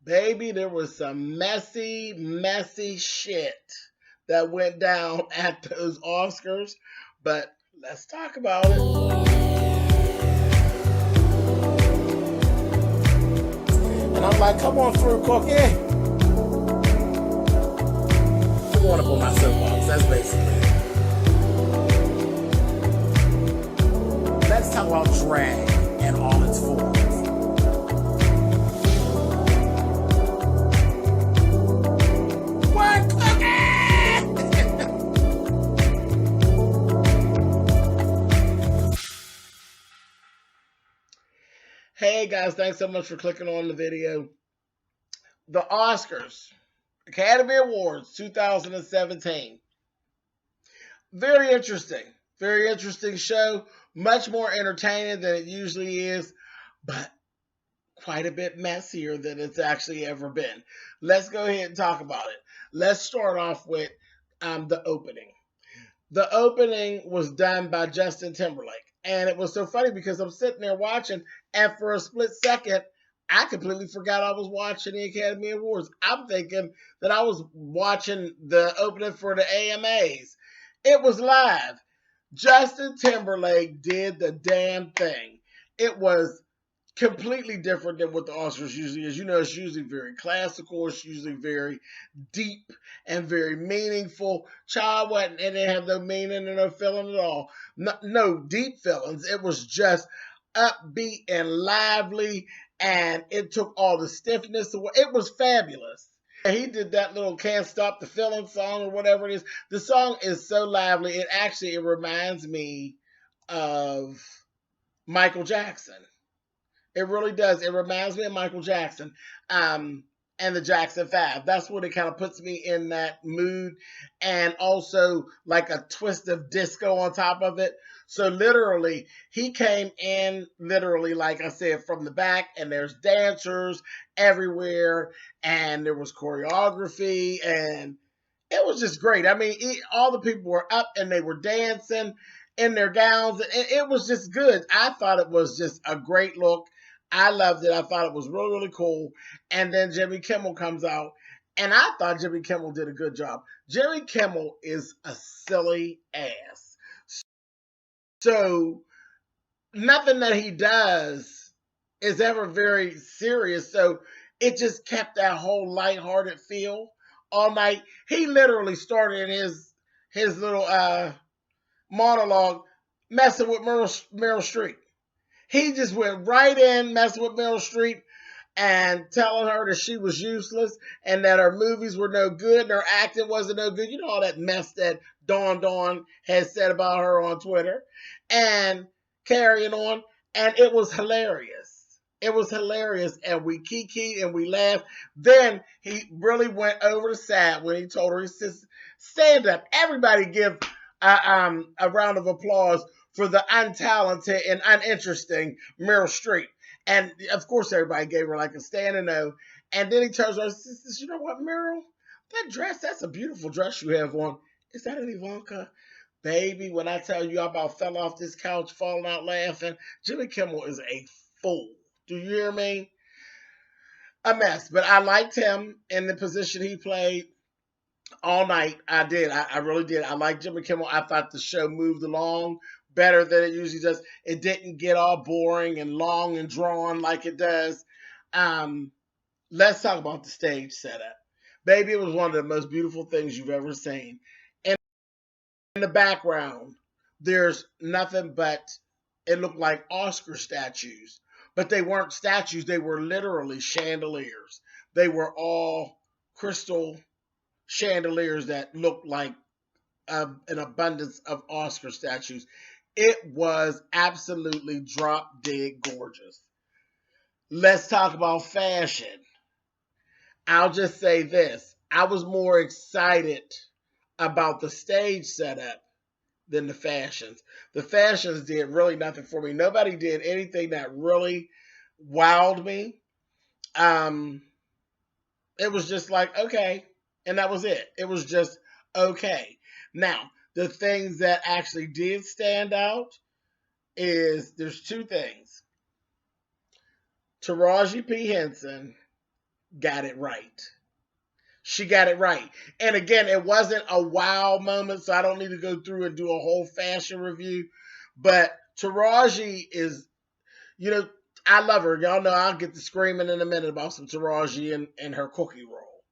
Baby, there was some messy, messy shit that went down at those Oscars, but let's talk about it. And I'm like, come on through, Cookie. I want to put my soapbox. That's basically it. Let's talk about drag and all its forms. What, Hey guys, thanks so much for clicking on the video. The Oscars, Academy Awards 2017. Very interesting. Very interesting show. Much more entertaining than it usually is, but quite a bit messier than it's actually ever been. Let's go ahead and talk about it. Let's start off with the opening. The opening was done by Justin Timberlake. And it was so funny because I'm sitting there watching, and for a split second, I completely forgot I was watching the Academy Awards. I'm thinking that I was watching the opening for the AMAs. It was live. Justin Timberlake did the damn thing. It was completely different than what the Oscars usually is. You know, it's usually very classical. It's usually very deep and very meaningful. Child wasn't, and it had no meaning and no feeling at all. No deep feelings. It was just upbeat and lively, and it took all the stiffness away. It was fabulous. He did that little "Can't Stop the Feeling" song or whatever it is. The song is so lively. It reminds me of Michael Jackson. It really does. It reminds me of Michael Jackson and the Jackson 5. That's what it kind of puts me in that mood. And also like a twist of disco on top of it. So literally, he came in literally, like I said, from the back, and there's dancers everywhere, and there was choreography, and it was just great. I mean, all the people were up and they were dancing in their gowns. It was just good. I thought it was just a great look. I loved it. I thought it was really, really cool. And then Jimmy Kimmel comes out, and I thought Jimmy Kimmel did a good job. Jimmy Kimmel is a silly ass. So nothing that he does is ever very serious. So it just kept that whole lighthearted feel all night. He literally started his little monologue messing with Meryl Streep. He just went right in messing with Meryl Streep and telling her that she was useless and that her movies were no good and her acting wasn't no good. You know all that mess that Dawn has said about her on Twitter and carrying on. And it was hilarious. It was hilarious. And we kikied and we laughed. Then he really went over the side when he told her, he says, stand up. Everybody give a round of applause for the untalented and uninteresting Meryl Streep. And of course, everybody gave her like a standing O. And then he turns around and says, you know what, Meryl? That dress, that's a beautiful dress you have on. Is that an Ivanka? Baby, when I tell you I about fell off this couch falling out laughing, Jimmy Kimmel is a fool. Do you hear me? A mess. But I liked him in the position he played all night. I did. I really did. I liked Jimmy Kimmel. I thought the show moved along better than it usually does. It didn't get all boring and long and drawn like it does. Let's talk about the stage setup. Baby, it was one of the most beautiful things you've ever seen. And in the background, there's nothing but, it looked like Oscar statues. But they weren't statues. They were literally chandeliers. They were all crystal chandeliers that looked like an abundance of Oscar statues. It was absolutely drop dead gorgeous. Let's talk about fashion. I'll just say this. I was more excited about the stage setup than the fashions. The fashions did really nothing for me. Nobody did anything that really wowed me. It was just like, okay. And that was it. It was just okay. Now, the things that actually did stand out is there's two things. Taraji P. Henson got it right. She got it right. And again, it wasn't a wow moment, so I don't need to go through and do a whole fashion review. But Taraji is, you know, I love her. Y'all know I'll get to screaming in a minute about some Taraji and her cookie roll.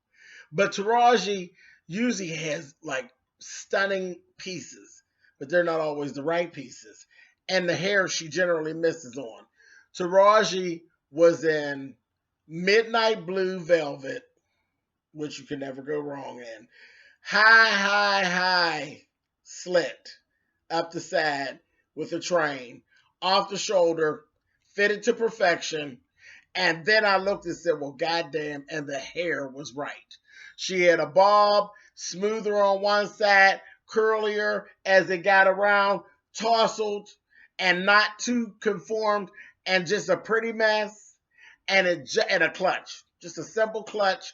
But Taraji usually has like stunning pieces, but they're not always the right pieces. And the hair she generally misses on. Taraji was in midnight blue velvet, which you can never go wrong in. High slit up the side with a train, off the shoulder, fitted to perfection. And then I looked and said, well, goddamn, and the hair was right. She had a bob, smoother on one side, curlier as it got around, tousled, and not too conformed, and just a pretty mess, and a clutch. Just a simple clutch,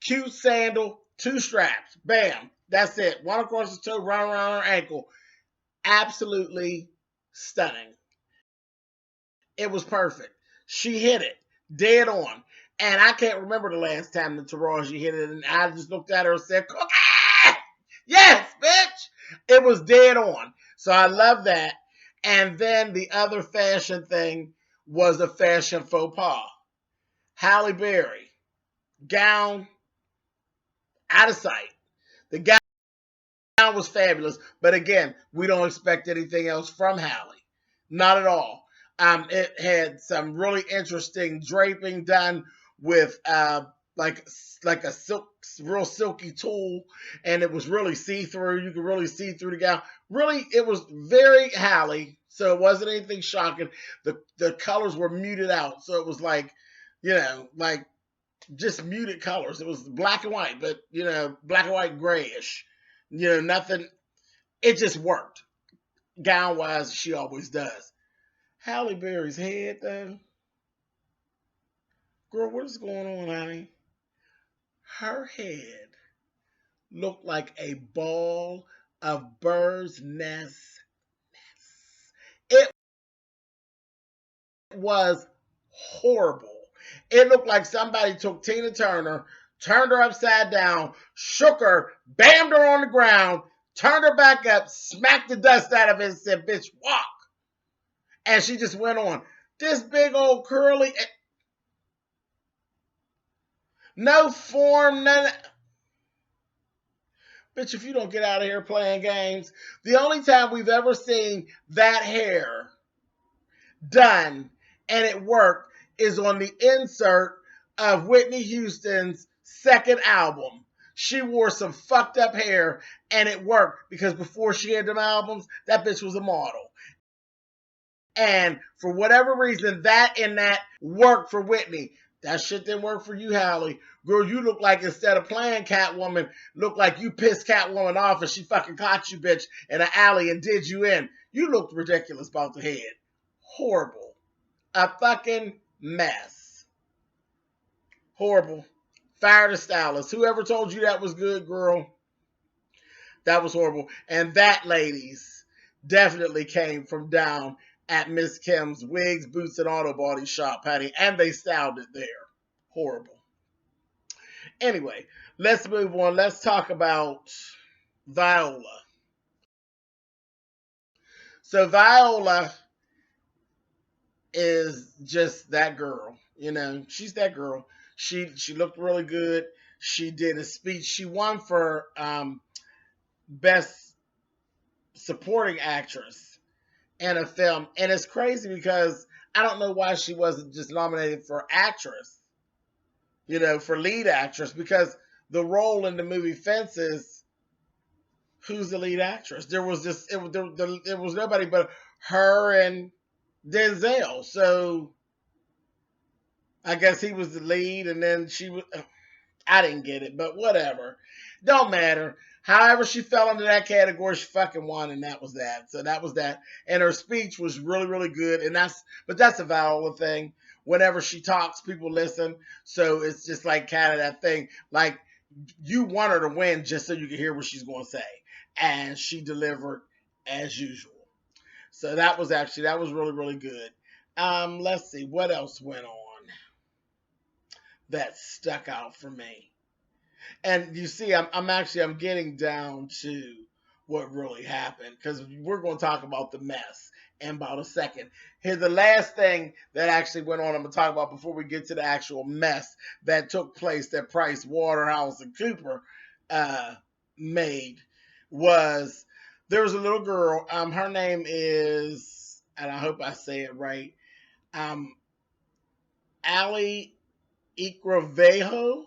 cute sandal, two straps. Bam. That's it. One across the toe, round around her ankle. Absolutely stunning. It was perfect. She hit it dead on. And I can't remember the last time that Taraji hit it. And I just looked at her and said, Cookie! Yes, bitch! It was dead on. So I love that. And then the other fashion thing was a fashion faux pas. Halle Berry, gown out of sight. The gown was fabulous. But again, we don't expect anything else from Halle. Not at all. It had some really interesting draping done with like a real silky tulle, and it was really see through. You could really see through the gown. Really, it was very Halle, so it wasn't anything shocking. The colors were muted out, so it was like, like just muted colors. It was black and white, but black and white grayish. Nothing. It just worked gown wise. She always does. Halle Berry's head, though. Girl, what is going on, honey? Her head looked like a ball of bird's nest. It was horrible. It looked like somebody took Tina Turner, turned her upside down, shook her, bammed her on the ground, turned her back up, smacked the dust out of it, and said, bitch, walk. And she just went on. This big old curly, no form, none. Bitch, if you don't get out of here playing games, the only time we've ever seen that hair done and it worked is on the insert of Whitney Houston's second album. She wore some fucked up hair and it worked because before she had them albums, that bitch was a model. And for whatever reason, that and that worked for Whitney. That shit didn't work for you, Halle. Girl, you look like instead of playing Catwoman, look like you pissed Catwoman off and she fucking caught you, bitch, in an alley and did you in. You looked ridiculous about the head. Horrible. A fucking mess. Horrible. Fire the stylist. Whoever told you that was good, girl, that was horrible. And that, ladies, definitely came from down at Miss Kim's Wigs, Boots, and Auto Body Shop, honey. And they styled it there. Horrible. Anyway, let's move on. Let's talk about Viola. So Viola is just that girl. She's that girl. She looked really good. She did a speech. She won for best supporting actress in a film, and it's crazy because I don't know why she wasn't just nominated for actress. For lead actress, because the role in the movie Fences, who's the lead actress? There was just it was nobody but her and Denzel. So I guess he was the lead, and then she was. I didn't get it, but whatever. Don't matter. However, she fell into that category, she fucking won, and that was that. So that was that. And her speech was really, really good. But that's a Viola thing. Whenever she talks, people listen. So it's just like kind of that thing. Like, you want her to win just so you can hear what she's going to say. And she delivered as usual. So that was really, really good. Let's see what else went on. that stuck out for me. And you see, I'm getting down to what really happened, because we're going to talk about the mess in about a second. Here's the last thing that actually went on I'm going to talk about before we get to the actual mess that took place that Price Waterhouse and Cooper made. Was there was a little girl, her name is, and I hope I say it right, Ali Ikravejo,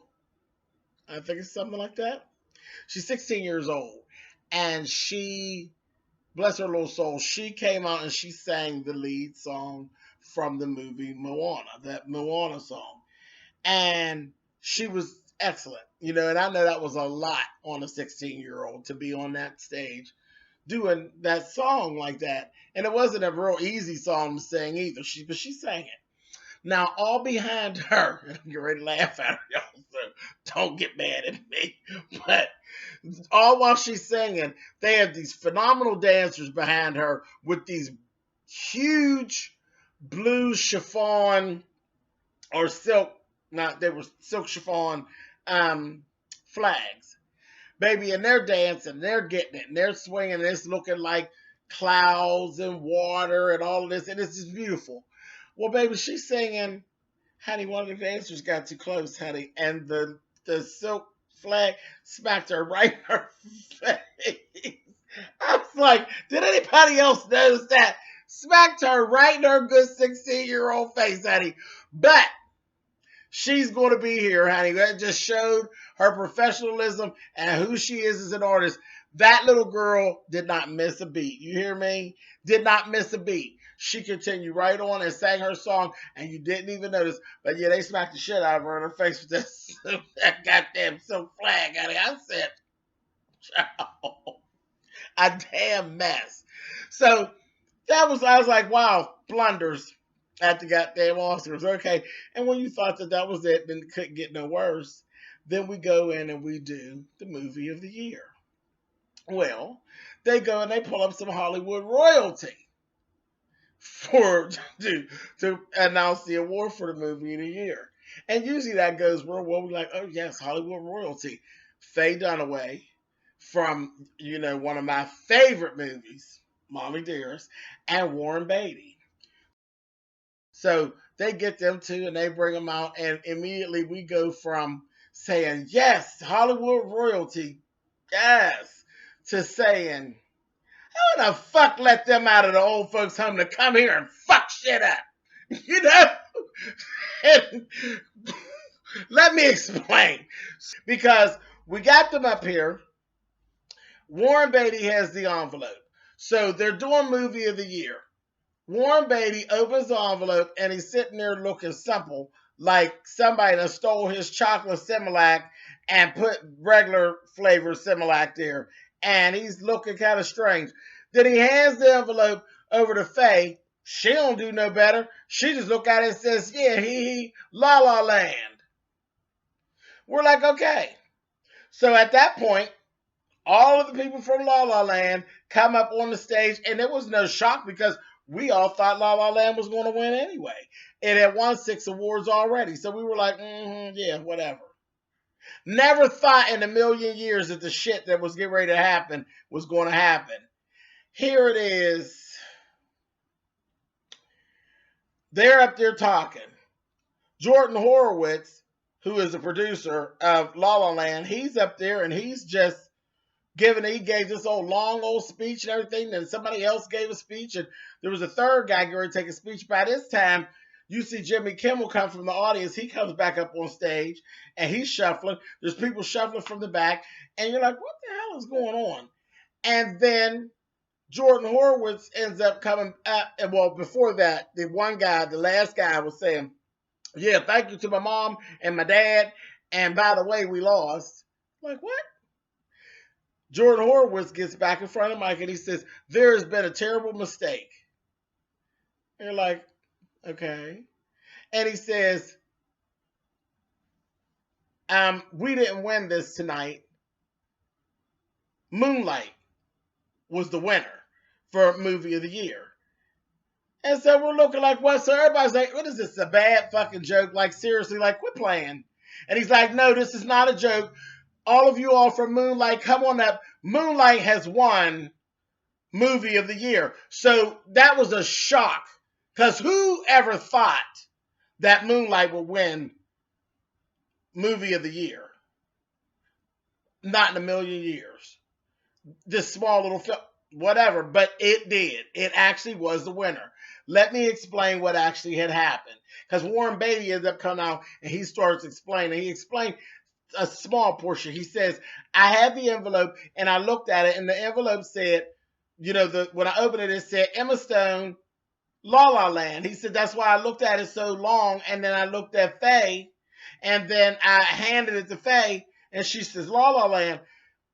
I think it's something like that. She's 16 years old, and she, bless her little soul, she came out and she sang the lead song from the movie Moana, that Moana song. And she was excellent, and I know that was a lot on a 16-year-old to be on that stage doing that song like that. And it wasn't a real easy song to sing either, but she sang it. Now, all behind her, and I'm getting ready to laugh at her, y'all, so don't get mad at me, but all while she's singing, they have these phenomenal dancers behind her with these huge blue chiffon or silk, they were silk chiffon flags, baby, and they're dancing, they're getting it, and they're swinging, and it's looking like clouds and water and all of this, and it's just beautiful. Well, baby, she's singing, honey, one of the dancers got too close, honey, and the silk flag smacked her right in her face. I was like, did anybody else notice that? Smacked her right in her good 16-year-old face, honey. But she's going to be here, honey. That just showed her professionalism and who she is as an artist. That little girl did not miss a beat. You hear me? Did not miss a beat. She continued right on and sang her song, and you didn't even notice. But yeah, they smacked the shit out of her in her face with that goddamn silk flag. I said, oh, a damn mess. So I was like, wow, blunders at the goddamn Oscars. Okay. And when you thought that was it, then it couldn't get no worse, then we go in and we do the movie of the year. Well, they go and they pull up some Hollywood royalty to announce the award for the movie of the year. And usually that goes real well. We're like, oh yes, Hollywood royalty. Faye Dunaway from, one of my favorite movies, Mommy Dearest, and Warren Beatty. So they get them two and they bring them out, and immediately we go from saying, yes, Hollywood royalty, yes, to saying, how the fuck let them out of the old folks' home to come here and fuck shit up? And let me explain. Because we got them up here. Warren Beatty has the envelope. So they're doing movie of the year. Warren Beatty opens the envelope and he's sitting there looking simple, like somebody that stole his chocolate Similac and put regular flavor Similac there. And he's looking kind of strange. Then he hands the envelope over to Faye. She don't do no better. She just look at it and says, yeah, La La Land. We're like, okay. So at that point, all of the people from La La Land come up on the stage, and there was no shock because we all thought La La Land was going to win anyway. It had won 6 awards already. So we were like, yeah, whatever. Never thought in a million years that the shit that was getting ready to happen was going to happen. Here it is. They're up there talking. Jordan Horowitz, who is the producer of La La Land, he's up there and he's just he gave this long old speech and everything. Then somebody else gave a speech, and there was a third guy going to take a speech. By this time, you see Jimmy Kimmel come from the audience. He comes back up on stage and he's shuffling. There's people shuffling from the back, and you're like, what the hell is going on? And then Jordan Horowitz ends up coming up, and well, before that, the last guy was saying, yeah, thank you to my mom and my dad, and by the way, we lost. Like, what? Jordan Horowitz gets back in front of Mike and he says, there has been a terrible mistake. And you're like, okay. And he says, we didn't win this tonight. Moonlight was the winner for movie of the year. And so we're looking like, what? So everybody's like, what is this, a bad fucking joke? Like, seriously, like, quit playing. And he's like, no, this is not a joke. All of you all from Moonlight, come on up. Moonlight has won movie of the year. So that was a shock, because who ever thought that Moonlight would win movie of the year? Not in a million years. This small little film, whatever, but it did. It actually was the winner. Let me explain what actually had happened. Because Warren Beatty ended up coming out and he starts explaining. He explained a small portion. He says, I had the envelope and I looked at it, and the envelope said, when I opened it, it said Emma Stone, La La Land. He said, that's why I looked at it so long, and then I looked at Faye, and then I handed it to Faye, and she says, La La Land.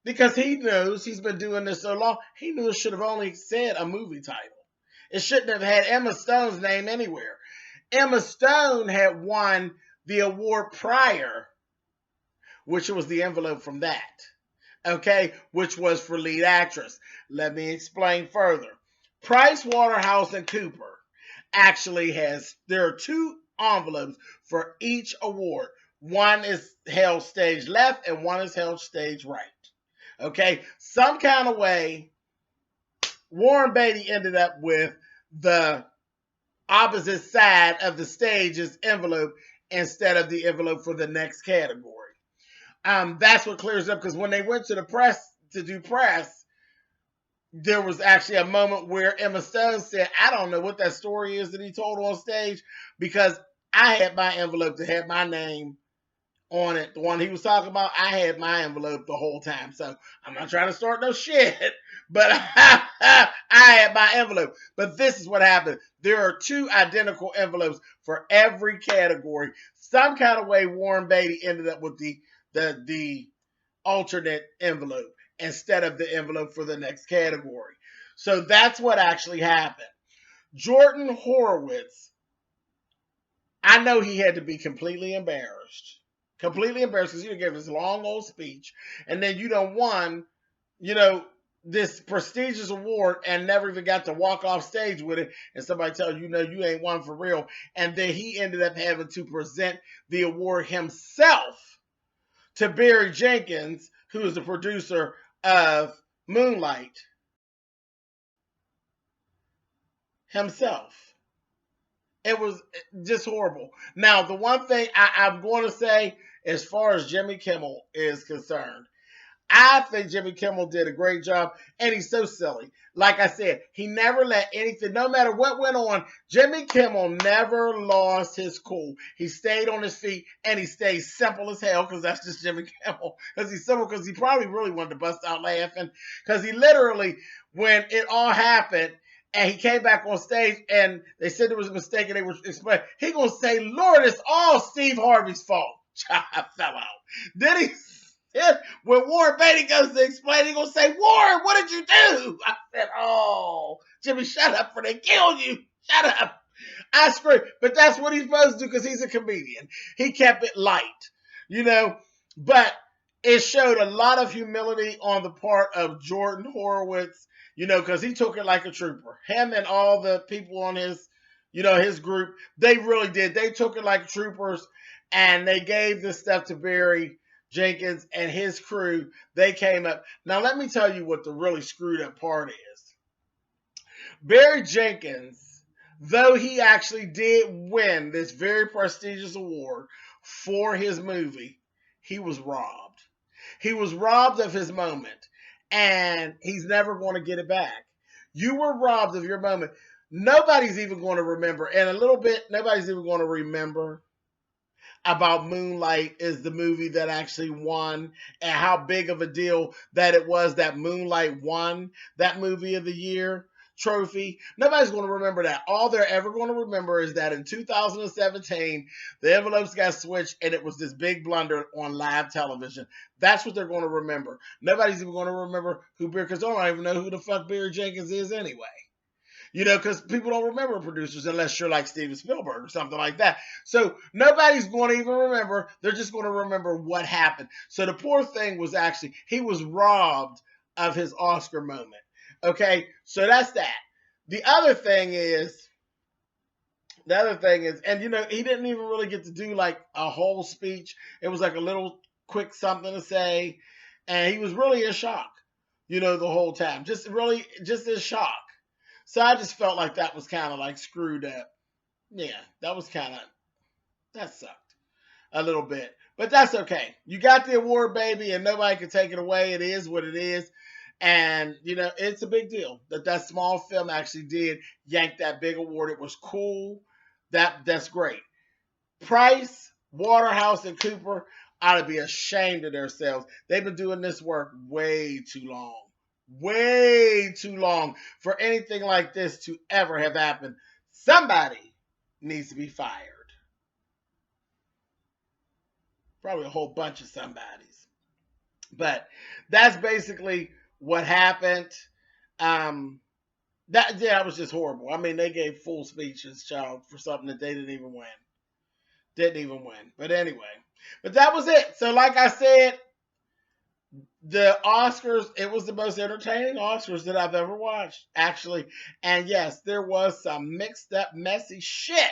Because he knows, he's been doing this so long, he knew it should have only said a movie title. It shouldn't have had Emma Stone's name anywhere. Emma Stone had won the award prior, which was the envelope from that. Okay, which was for lead actress. Let me explain further. Price Waterhouse and Cooper actually there are two envelopes for each award. One is held stage left and one is held stage right. Okay, some kind of way, Warren Beatty ended up with the opposite side of the stage's envelope instead of the envelope for the next category. That's what clears up, because when they went to the press to do press, there was actually a moment where Emma Stone said, I don't know what that story is that he told on stage, because I had my envelope that had my name on it. The one he was talking about, I had my envelope the whole time. So I'm not trying to start no shit, but I had my envelope. But this is what happened. There are two identical envelopes for every category. Some kind of way Warren Beatty ended up with the alternate envelope instead of the envelope for the next category. So that's what actually happened. Jordan Horowitz, I know he had to be completely embarrassed. Completely embarrassed, because you gave this long old speech, and then you done won, this prestigious award and never even got to walk off stage with it, and somebody tells you, you ain't won for real. And then he ended up having to present the award himself to Barry Jenkins, who is the producer of Moonlight, himself. It was just horrible. Now, the one thing I'm going to say, as far as Jimmy Kimmel is concerned, I think Jimmy Kimmel did a great job, and he's so silly. Like I said, he never let anything, no matter what went on, Jimmy Kimmel never lost his cool. He stayed on his feet, and he stayed simple as hell, because that's just Jimmy Kimmel. Because he's simple, because he probably really wanted to bust out laughing. Because he literally, when it all happened, and he came back on stage, and they said there was a mistake, and they were explaining, he gonna say, Lord, it's all Steve Harvey's fault. I fell out. Then he said, when Warren Beatty goes to explain, he gonna say, Warren, what did you do? I said, oh, Jimmy, shut up, for they killed you. Shut up. I screamed. But that's what he's supposed to do, because he's a comedian. He kept it light, but it showed a lot of humility on the part of Jordan Horowitz, because he took it like a trooper. Him and all the people on his, his group, they really did. They took it like troopers, and they gave this stuff to Barry Jenkins and his crew. They came up. Now, let me tell you what the really screwed up part is. Barry Jenkins, though he actually did win this very prestigious award for his movie, he was robbed. He was robbed of his moment, and he's never going to get it back. You were robbed of your moment. Nobody's even going to remember, and a little bit, nobody's even going to remember about Moonlight is the movie that actually won, and how big of a deal that it was that Moonlight won that movie of the year trophy. Nobody's going to remember that. All they're ever going to remember is that in 2017, the envelopes got switched, and it was this big blunder on live television. That's what they're going to remember. Nobody's even going to remember who Barry, because I don't even know who the fuck Barry Jenkins is anyway. Because people don't remember producers unless you're like Steven Spielberg or something like that. So nobody's going to even remember. They're just going to remember what happened. So the poor thing was actually, he was robbed of his Oscar moment. Okay, so that's that. The other thing is, The other thing is, and he didn't even really get to do like a whole speech. It was like a little quick something to say, and he was really in shock, the whole time. Just in shock. So I just felt like that was kind of like screwed up. Yeah, that sucked a little bit. But that's okay. You got the award, baby, and nobody can take it away. It is what it is. And, it's a big deal that small film actually did yank that big award. It was cool. That's great. Price, Waterhouse, and Cooper ought to be ashamed of themselves. They've been doing this work way too long. Way too long for anything like this to ever have happened. Somebody needs to be fired. Probably a whole bunch of somebodies. But that's basically what happened. That was just horrible. I mean, they gave full speeches, child, for something that they didn't even win. Didn't even win. But anyway. But that was it. So like I said, the Oscars, it was the most entertaining Oscars that I've ever watched, actually. And yes, there was some mixed up, messy shit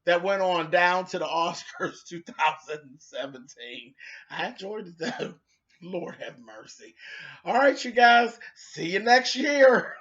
that went on down to the Oscars 2017. I enjoyed it though. Lord have mercy. All right, you guys. See you next year.